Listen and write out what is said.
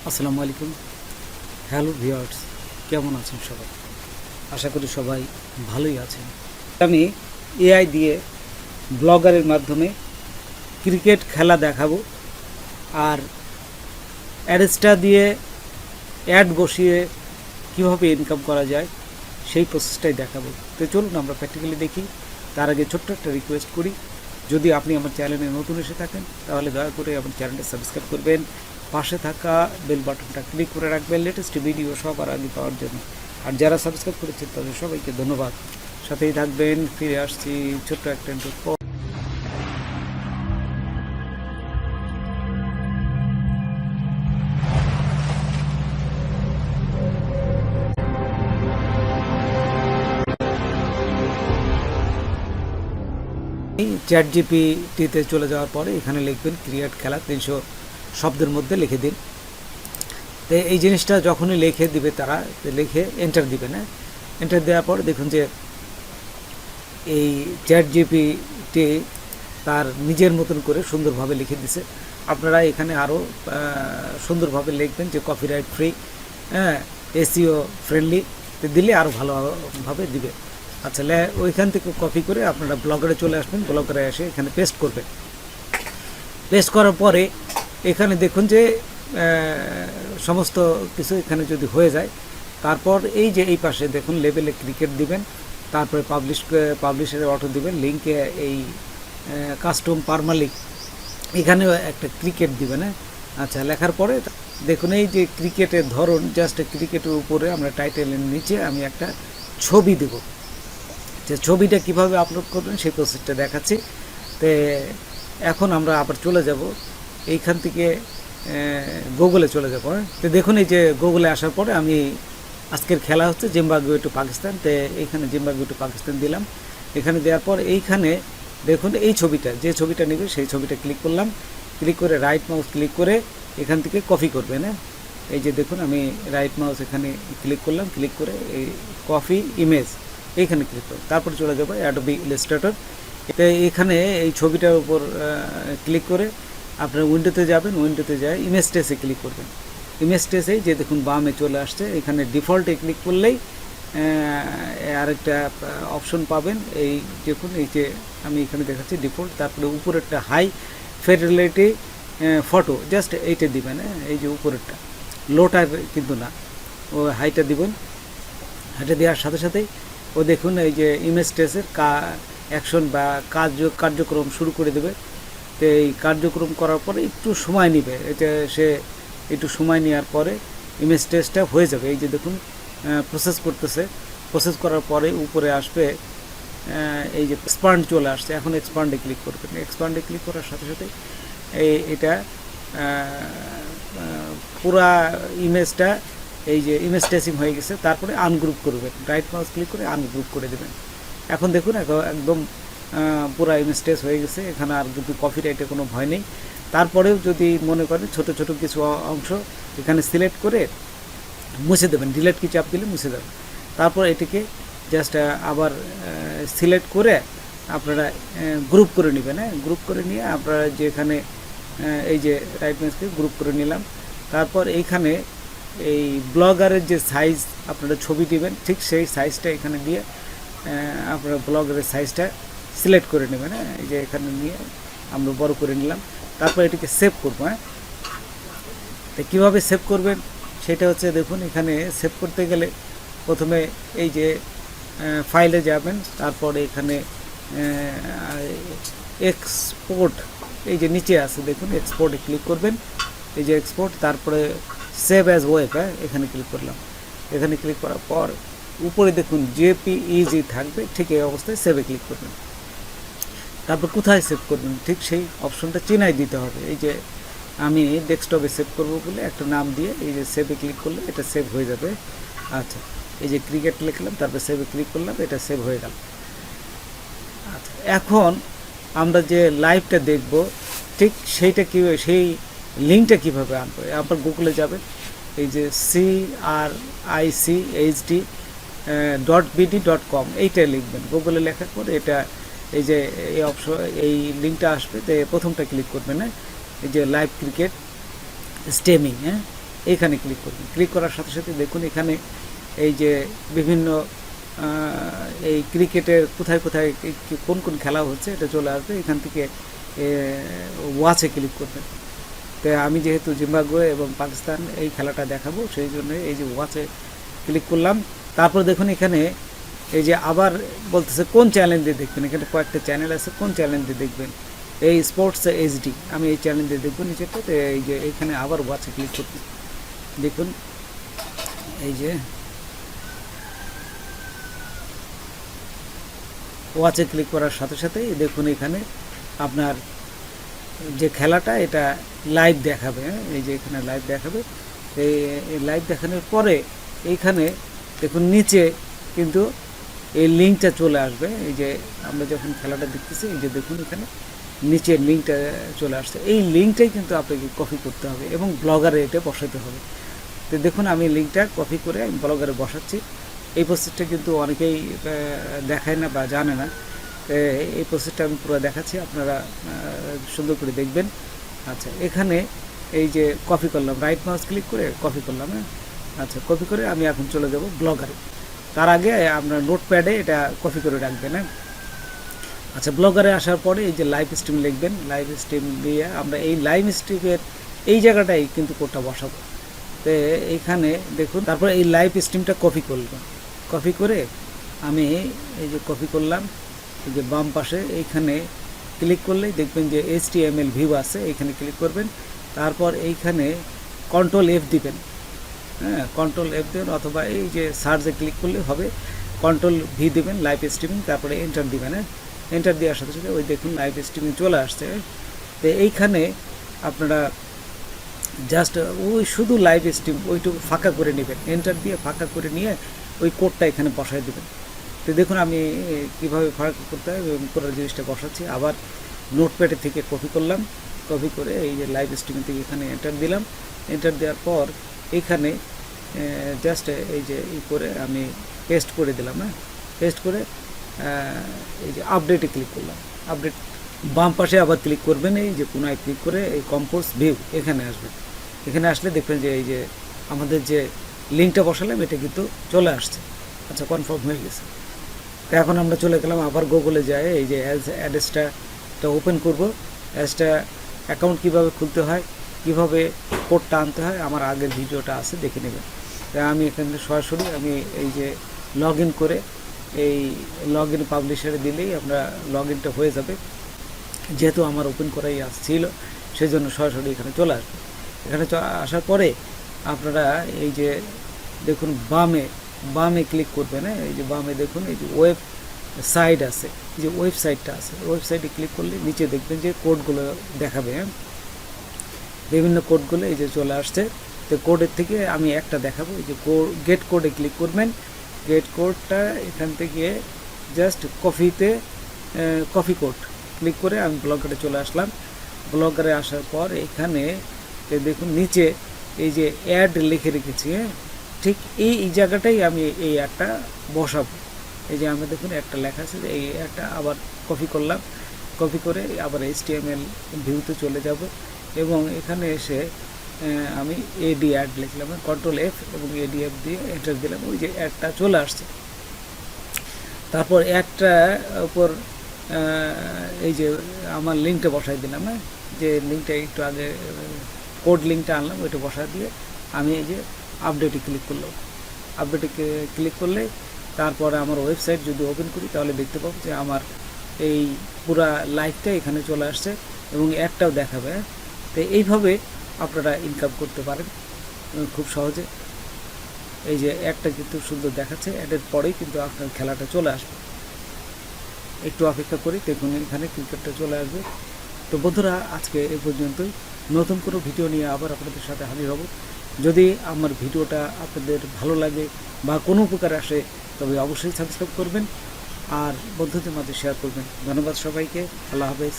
আসসালামু আলাইকুম। Hello viewers, কেমন আছেন সবাই? আশা করি সবাই ভালোই আছেন। আমি এআই দিয়ে ব্লগারের মাধ্যমে ক্রিকেট খেলা দেখাবো, আর অ্যাডসটা দিয়ে অ্যাড বসিয়ে কীভাবে ইনকাম করা যায় সেই প্রসেসটাই দেখাবো। তো চলুন আমরা প্র্যাকটিক্যালি দেখি। তার আগে ছোট্ট একটা রিকোয়েস্ট করি, যদি আপনি আমার চ্যানেলে নতুন এসে থাকেন তাহলে দয়া করে আমার চ্যানেলটা সাবস্ক্রাইব করবেন, পাশে থাকা বেল বাটনটা ক্লিক করে রাখবেন লেটেস্ট ভিডিও সবার আগে পাওয়ার জন্য। আর যারা সাবস্ক্রাইব করেছেন তাদের সবাইকে ধন্যবাদ। সাথেই থাকবেন। ফিরে আসছি ছোট্ট একটা ইন্ট্রোর পর। এই চ্যাট জিপিটিতে চলে যাওয়ার পরে এখানে লিখবেন ক্রিয়েট খেলা, 300 শব্দের মধ্যে লিখে দিন। তো এই জিনিসটা যখনই লিখে দিবে তারা, লিখে এন্টার দিবে না। এন্টার দেওয়ার পর দেখুন যে এই চ্যাট জিপিটি তার নিজের মতন করে সুন্দরভাবে লিখে দিছে। আপনারা এখানে আরও সুন্দরভাবে লিখবেন যে কপিরাইট ফ্রি, হ্যাঁ, এসইও ফ্রেন্ডলি দিলে আরও ভালোভাবে দিবে। আচ্ছা, ওইখান থেকে কপি করে আপনারা ব্লগারে চলে আসবেন। ব্লগারে এসে এখানে পেস্ট করবেন। পেস্ট করার পরে এখানে দেখুন যে সমস্ত কিছু এখানে যদি হয়ে যায়, তারপর এই যে এই পাশে দেখুন লেবেলে ক্রিকেট দিবেন, তারপরে পাবলিশের অটো দিবেন, লিঙ্কে এই কাস্টম পারমালিক এখানেও একটা ক্রিকেট দিবেন। হ্যাঁ, আচ্ছা, লেখার পরে দেখুন এই যে ক্রিকেটের ধরন, জাস্ট ক্রিকেটের উপরে আমরা টাইটেলের নিচে আমি একটা ছবি দেব। যে ছবিটা কিভাবে আপলোড করবেন সেই প্রসেসটা দেখাচ্ছি। তো এখন আমরা আবার চলে যাব এইখান থেকে গুগলে চলে যাব। তো দেখুন এই যে গুগলে আসার পরে আমি আজকের খেলা হচ্ছে জিম্বাবুয়ে টু পাকিস্তান। তো এইখানে জিম্বাবুয়ে টু পাকিস্তান দিলাম। এখানে দেওয়ার পর এইখানে দেখুন এই ছবিটা, যে ছবিটা নেবে সেই ছবিটা ক্লিক করলাম। ক্লিক করে রাইট মাউস ক্লিক করে এখান থেকে কপি করবেন। হ্যাঁ, এই যে দেখুন আমি রাইট মাউস এখানে ক্লিক করলাম, ক্লিক করে এই কপি ইমেজ এইখানে ক্লিক করব। তারপর চলে যাবো অ্যাডোবি ইলাস্ট্রেটর। এটা এখানে এই ছবিটার উপর ক্লিক করে আপনারা উইন্ডোতে যাবেন। উইন্ডোতে যায় ইমেজ ট্রেসে ক্লিক করবেন। ইমেজ ট্রেসেই যে দেখুন বামে চলে আসছে, এখানে ডিফল্টে ক্লিক করলেই আরেকটা অপশন পাবেন। এই দেখুন এই যে আমি এখানে দেখাচ্ছি ডিফল্ট, তারপরে উপরেরটা হাই ফিডেলিটি ফটো, জাস্ট এইটা দিবেন। এই যে উপরেরটা, লোটা কিন্তু না, ও হাইটা দিবেন। হাইটা দেওয়ার সাথে সাথেই ও দেখুন এই যে ইমেজ ট্রেসের অ্যাকশন বা কার্যক্রম শুরু করে দেবে। তো এই কার্যক্রম করার পরে একটু সময় নেবে, এটা সে একটু সময় নেওয়ার পরে ইমেজ টেস্টটা হয়ে যাবে। এই যে দেখুন প্রসেস করতেছে। প্রসেস করার পরে উপরে আসবে এই যে এক্সপান্ড চলে আসছে। এখন এক্সপান্ডে ক্লিক করবেন। এক্সপান্ডে ক্লিক করার সাথে সাথে এটা পুরা ইমেজটা এই যে ইমেজ ট্রেসিং হয়ে গেছে। তারপরে আনগ্রুপ করবেন, রাইট মাউস ক্লিক করে আনগ্রুপ করে দেবেন। এখন দেখুন একদম পুরা ইমেজ ট্রেস হয়ে গেছে। এখানে আর কিন্তু কপিরাইটের কোনো ভয় নেই। তারপরেও যদি মনে করেন ছোট ছোট কিছু অংশ এখানে সিলেক্ট করে মুছে দেবেন, ডিলিট কি চাপ দিলে মুছে দেবেন। তারপর এটিকে জাস্ট আবার সিলেক্ট করে আপনারা গ্রুপ করে নেবেন। হ্যাঁ, গ্রুপ করে নিয়ে আপনারা যেখানে এই যে রাইট মাউসকে গ্রুপ করে নিলাম। তারপর এইখানে এই ব্লগারের যে সাইজ আপনারা ছবি দিবেন, ঠিক সেই সাইজটা এখানে দিয়ে আপনারা ব্লগারের সাইজটা সিলেক্ট করে নেবেন। হ্যাঁ, এই যে এখানে নিয়ে আমরা বড় করে নিলাম। তারপর এটিকে সেভ করবো। হ্যাঁ, তো কীভাবে সেভ করবেন সেটা হচ্ছে দেখুন, এখানে সেভ করতে গেলে প্রথমে এই যে ফাইলে যাবেন, তারপরে এখানে এক্সপোর্ট এই যে নিচে আছে দেখুন, এক্সপোর্টে ক্লিক করবেন। এই যে এক্সপোর্ট, তারপরে সেভ অ্যাজ ওয়েব, হ্যাঁ, এখানে ক্লিক করলাম। এখানে ক্লিক করার পর উপরে দেখুন জেপিইজি থাকবে, ঠিক এই অবস্থায় সেভে ক্লিক করবেন। তারপর কোথায় সেভ করবেন ঠিক সেই অপশনটা চিনাই দিতে হবে। এই যে আমি ডেস্কটপে সেভ করব বলে একটা নাম দিয়ে এই যে সেভে ক্লিক করলে এটা সেভ হয়ে যাবে। আচ্ছা, এই যে ক্রিকেট লিখলাম, তারপর সেভে ক্লিক করলাম, এটা সেভ হয়ে গেল। আচ্ছা, এখন আমরা যে লাইভটা দেখব ঠিক সেইটা কী, সেই লিঙ্কটা কীভাবে আনবো। আপনার গুগলে যাবেন, এই যে crchd.bd.com এইটা লিখবেন। গুগলে লেখার পরে এটা এই যে এই অপশন, এই লিঙ্কটা আসবে। তো প্রথমটা ক্লিক করবেন। হ্যাঁ, এই যে লাইভ ক্রিকেট স্ট্রিমিং, হ্যাঁ, এইখানে ক্লিক করবেন। ক্লিক করার সাথে সাথে দেখুন এখানে এই যে বিভিন্ন এই ক্রিকেটের কোথায় কোথায় কোন কোন খেলা হচ্ছে এটা চলে আসবে। এখান থেকে ওয়াচে ক্লিক করবেন। তো আমি যেহেতু জিম্বাবুয়ে এবং পাকিস্তান এই খেলাটা দেখাবো, সেই জন্য এই যে ওয়াচে ক্লিক করলাম। তারপর দেখুন এখানে এই যে আবার বলতেছে কোন চ্যানেল দিয়ে দেখবেন। এখানে কয়েকটা চ্যানেল আছে, কোন চ্যানেল দিয়ে দেখবেন। এই স্পোর্টস এইচডি, আমি এই চ্যানেল দিয়ে দেখবো নিচেটা। তো এই যে এখানে আবার ওয়াচে ক্লিক করতে দেখুন এই যে ওয়াচে ক্লিক করার সাথে সাথেই দেখুন এখানে আপনার যে খেলাটা এটা লাইভ দেখাবে। এই যে এখানে লাইভ দেখাবে। এই লাইভ দেখানোর পরে এইখানে দেখুন নিচে কিন্তু এই লিঙ্কটা চলে আসবে। এই যে আমরা যখন খেলাটা দেখতেছি, এই যে দেখুন এখানে নিচের লিঙ্কটা চলে আসছে। এই লিঙ্কটাই কিন্তু আপনাকে কপি করতে হবে এবং ব্লগারে এটা বসাতে হবে। তো দেখুন আমি লিঙ্কটা কপি করে আমি ব্লগারে বসাচ্ছি। এই প্রসেসটা কিন্তু অনেকেই দেখায় না বা জানে না। এই প্রসেসটা আমি পুরো দেখাচ্ছি, আপনারা সুন্দর করে দেখবেন। আচ্ছা, এখানে এই যে কপি করলাম, রাইট মাউস ক্লিক করে কপি করলাম। আচ্ছা, কপি করে আমি এখন চলে যাব ব্লগারে। তার আগে আপনার নোটপ্যাডে এটা কপি করে রাখবেন। আচ্ছা, ব্লগারে আসার পরে এই যে লাইভ স্ট্রিম লিখবেন। লাইভ স্ট্রিম দিয়ে আমরা এই লাইভ স্ট্রিমের এই জায়গাটাই কিন্তু কোডটা বসাবো। তো এইখানে দেখুন, তারপর এই লাইভ স্ট্রিমটা কপি করলাম। কপি করে আমি এই যে কপি করলাম, এই যে বাম পাশে এইখানে ক্লিক করলেই দেখবেন যে HTML ভিউ আছে, এইখানে ক্লিক করবেন। তারপর এইখানে কন্ট্রোল F দিবেন। হ্যাঁ, কন্ট্রোল F দেবেন, অথবা এই যে সার্চে ক্লিক করলে হবে, কন্ট্রোল V দেবেন লাইভ স্ট্রিমিং, তারপরে এন্টার দিবেন। এন্টার দেওয়ার সাথে সাথে ওই দেখুন লাইভ স্ট্রিমিং চলে আসছে। তো এইখানে আপনারা জাস্ট ওই শুধু লাইভ স্ট্রিম ওইটুকু ফাঁকা করে নেবেন। এন্টার দিয়ে ফাঁকা করে নিয়ে ওই কোডটা এখানে বসায় দেবেন। তো দেখুন আমি কীভাবে ফাঁকা করতে হয় পুরো জিনিসটা বসাচ্ছি। আবার নোটপ্যাডের থেকে কপি করলাম, কপি করে এই যে লাইভ স্ট্রিম থেকে এখানে এন্টার দিলাম। এন্টার দেওয়ার পর এইখানে জাস্ট এই যে করে আমি পেস্ট করে দিলাম। পেস্ট করে এই যে আপডেটে ক্লিক করলাম। আপডেট বাম পাশে আবার ক্লিক করবেন, এই যে কোনায় ক্লিক করে এই কম্পোজ ভিউ এখানে আসবে। এখানে আসলে দেখবেন যে এই যে আমাদের যে লিঙ্কটা বসালাম এটা কিন্তু চলে আসছে। আচ্ছা, কনফার্ম হয়ে গেছে। তো এখন আমরা চলে গেলাম আবার গুগলে যাই, এই যে অ্যাড্রেসটা ওপেন করব। অ্যাড্রেসটা অ্যাকাউন্ট কীভাবে খুলতে হয়, কীভাবে কোডটা আনতে হয়, আমার আগের ভিডিওটা আছে, দেখে নেবেন। তাই আমি এখানে সরাসরি আমি এই যে লগ ইন করে এই লগ ইন পাবলিশারে দিলেই আমরা লগ ইনটা হয়ে যাবে। যেহেতু আমার ওপেন করাই আসছিল, সেই জন্য সরাসরি এখানে চলে আসবে। এখানে আসার পরে আপনারা এই যে দেখুন বামে ক্লিক করবেন। এই যে বামে দেখুন এই যে ওয়েব সাইট আছে, এই যে ওয়েবসাইটটা আছে, ওয়েবসাইটে ক্লিক করলে নিচে দেখবেন যে কোডগুলো দেখাবে। বিভিন্ন কোডগুলো এই যে চলে আসছে। তো কোডের থেকে আমি একটা দেখাবো। এই যে গেট কোডে ক্লিক করবেন। গেট কোডটা এখান থেকে জাস্ট কপি কোড ক্লিক করে আমি ব্লগারে চলে আসলাম। ব্লগারে আসার পর এখানে দেখুন নিচে এই যে অ্যাড লিখে রেখেছি। ঠিক এই জায়গাটাই আমি এই অ্যাডটা বসাবো। এই যে আমি দেখুন একটা লেখা আছে, এই অ্যাডটা আবার কপি করলাম। কপি করে আবার HTML ভিউতে চলে যাব এবং এখানে এসে আমি AD অ্যাড লিখলাম, কন্ট্রোল F এবং ADF দিয়ে এন্টার দিলাম। ওই যে অ্যাডটা চলে আসছে। তারপর অ্যাডটা উপর এই যে আমার লিঙ্কটা বসাই দিলাম। যে লিঙ্কটা একটু আগে কোড লিঙ্কটা আনলাম, ওইটা বসা দিয়ে আমি এই যে আপডেটে ক্লিক করলাম। আপডেটে ক্লিক করলে তারপরে আমার ওয়েবসাইট যদি ওপেন করি তাহলে দেখতে পাবো যে আমার এই পুরা লাইভটা এখানে চলে আসছে এবং অ্যাডটাও দেখাবে। তো এইভাবে আপনারা ইনকাম করতে পারেন খুব সহজে। এই যে অ্যাডটা কিন্তু সুন্দর দেখাচ্ছে, অ্যাডের পরেই কিন্তু আপনার খেলাটা চলে আসবে। একটু অপেক্ষা করি, দেখুন এখানে ক্রিকেটটা চলে আসবে। তো বন্ধুরা, আজকে এই পর্যন্তই। নতুন কোনো ভিডিও নিয়ে আবার আপনাদের সাথে হাজির হব। যদি আমার ভিডিওটা আপনাদের ভালো লাগে বা কোনো উপকার আসে তবে অবশ্যই সাবস্ক্রাইব করবেন আর বন্ধুদের মাঝে শেয়ার করবেন। ধন্যবাদ সবাইকে। আল্লাহ হাফেজ।